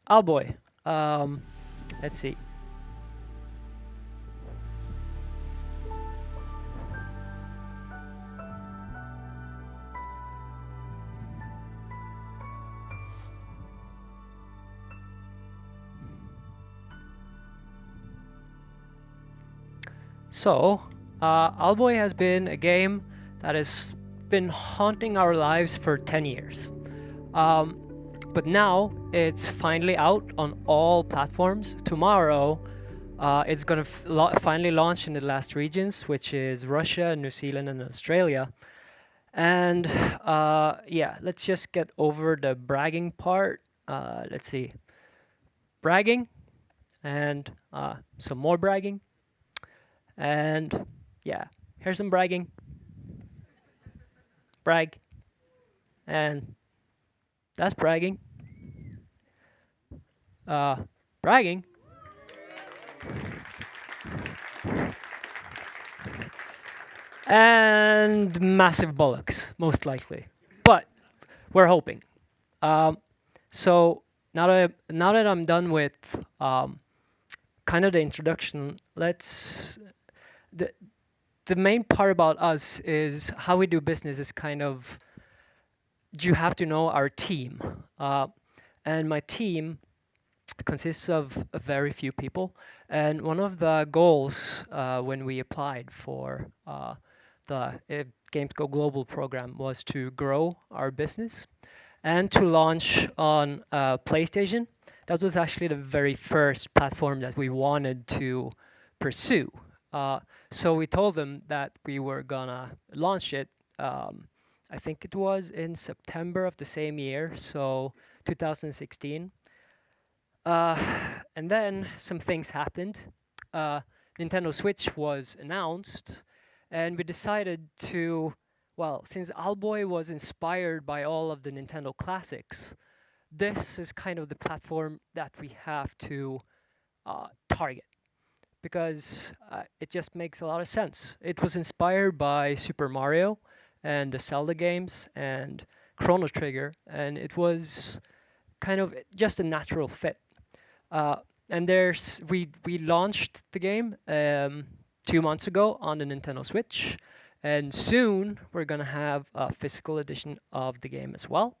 Oh boy. Let's see. So, Owlboy has been a game that has been haunting our lives for 10 years. But now it's finally out on all platforms. Tomorrow, it's going to finally launch in the last regions, which is Russia, New Zealand, and Australia. And yeah, let's just get over the bragging part. Let's see. Bragging, and some more bragging. And yeah, here's some bragging. Brag. And that's bragging. Bragging. And massive bollocks, most likely. But we're hoping. So now that I'm done with kind of the introduction, the main part about us is how we do business is kind of, you have to know our team. And my team consists of very few people. And one of the goals when we applied for the Games Go Global program was to grow our business and to launch on PlayStation. That was actually the very first platform that we wanted to pursue. So we told them that we were gonna launch it. I think it was in September of the same year, so 2016. And then some things happened. Nintendo Switch was announced, and we decided to, well, since Owlboy was inspired by all of the Nintendo classics, this is kind of the platform that we have to target, because it just makes a lot of sense. It was inspired by Super Mario and the Zelda games and Chrono Trigger, and it was kind of just a natural fit. And we launched the game 2 months ago on the Nintendo Switch, and soon we're gonna have a physical edition of the game as well.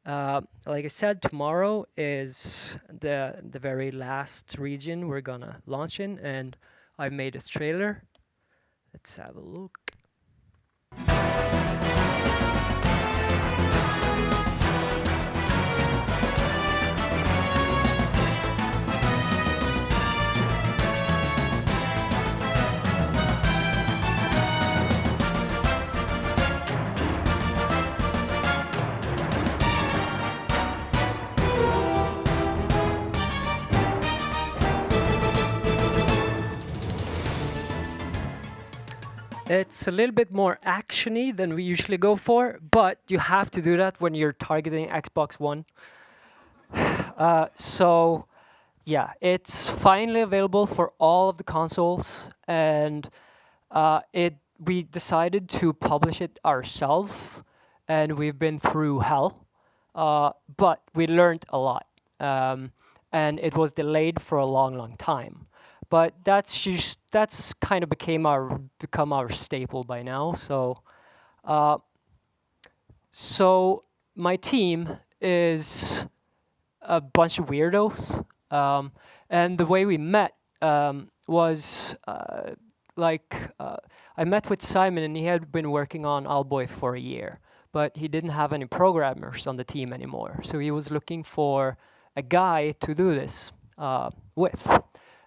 Like I said, tomorrow is the very last region we're gonna launch in, and I made this trailer. Let's have a look. It's a little bit more actiony than we usually go for, but you have to do that when you're targeting Xbox One. So yeah, it's finally available for all of the consoles, and we decided to publish it ourselves, and we've been through hell, but we learned a lot, and it was delayed for a long time. But that's kind of become our staple by now. So my team is a bunch of weirdos, and the way we met was I met with Simon, and he had been working on Owlboy for a year, but he didn't have any programmers on the team anymore. So he was looking for a guy to do this with.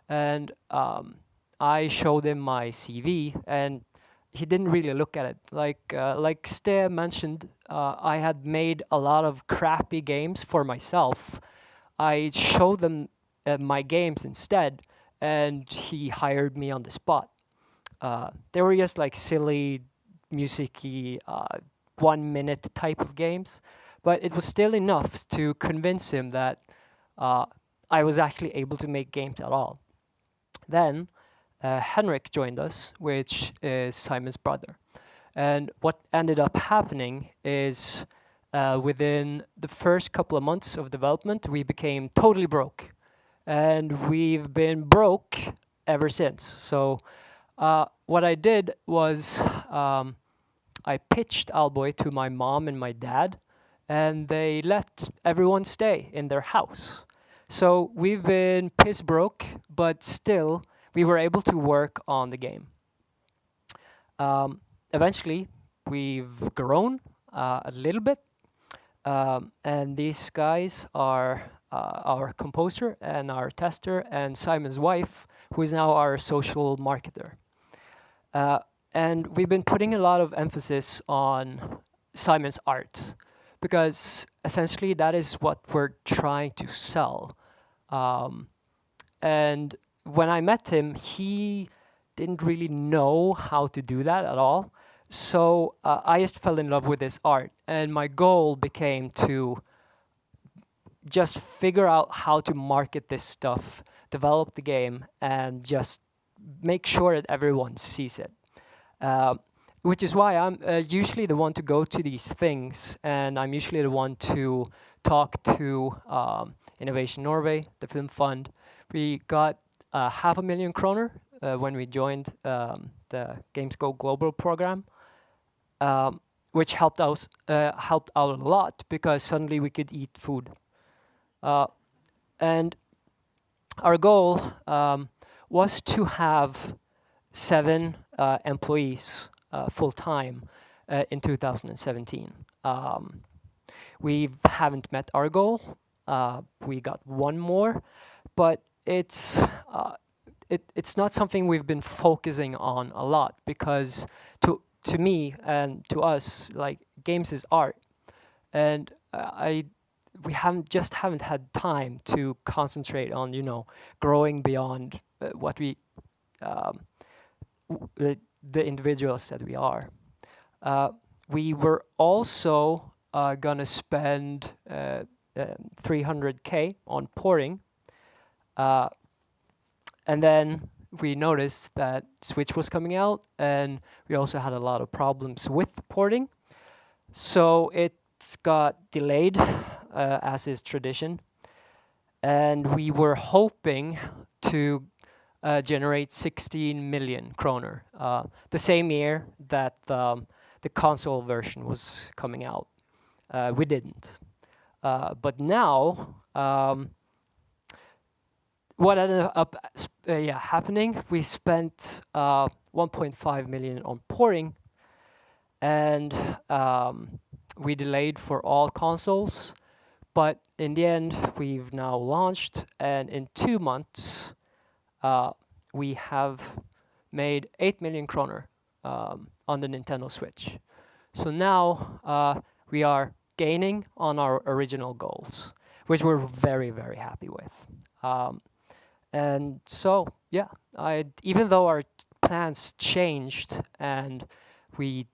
And I showed him my CV, and he didn't really look at it. Like Ste mentioned, I had made a lot of crappy games for myself. I showed them my games instead, and he hired me on the spot. They were just like silly, musicy, 1 minute type of games, but it was still enough to convince him that I was actually able to make games at all. Then Henrik joined us, which is Simon's brother. And what ended up happening is within the first couple of months of development, we became totally broke. And we've been broke ever since. So what I did was I pitched Owlboy to my mom and my dad, and they let everyone stay in their house. So we've been piss broke, but still we were able to work on the game. Eventually, we've grown a little bit, and these guys are our composer and our tester and Simon's wife, who is now our social marketer. And we've been putting a lot of emphasis on Simon's art, because essentially that is what we're trying to sell. And when I met him, he didn't really know how to do that at all. So I just fell in love with his art, and my goal became to just figure out how to market this stuff, develop the game, and just make sure that everyone sees it. Which is why I'm usually the one to go to these things, and I'm usually the one to talk to Innovation Norway, the Film Fund. We got 500,000 kroner when we joined the Games Go Global program, which helped out a lot, because suddenly we could eat food. And our goal was to have 7 employees full-time in 2017. We haven't met our goal. We got 1 more, but it's not something we've been focusing on a lot, because to me and to us, like, games is art, and we haven't had time to concentrate on, growing beyond what we the individuals that we are. We were also gonna spend 300K on porting, and then we noticed that Switch was coming out, and we also had a lot of problems with porting, so it's got delayed, as is tradition, and we were hoping to generate 16 million kroner, the same year that the console version was coming out. We didn't. But now, what ended up happening, we spent 1.5 million on porting, and we delayed for all consoles, but in the end, we've now launched, and in 2 months, we have made 8 million kroner on the Nintendo Switch. So now we are gaining on our original goals, which we're very, very happy with. And so, yeah, even though our plans changed and we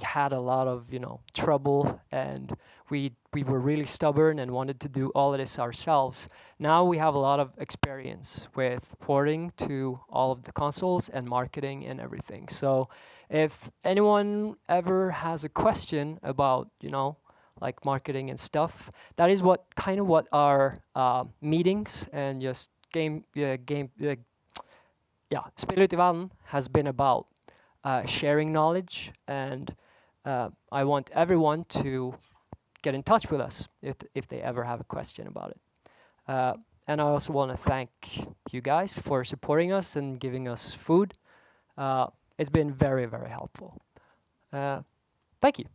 had a lot of trouble, and we were really stubborn and wanted to do all of this ourselves, now we have a lot of experience with porting to all of the consoles and marketing and everything. So if anyone ever has a question about like marketing and stuff, that is what our meetings and just Spill ut i verden has been about. Sharing knowledge, and I want everyone to get in touch with us if they ever have a question about it. And I also want to thank you guys for supporting us and giving us food. It's been very, very helpful. Thank you.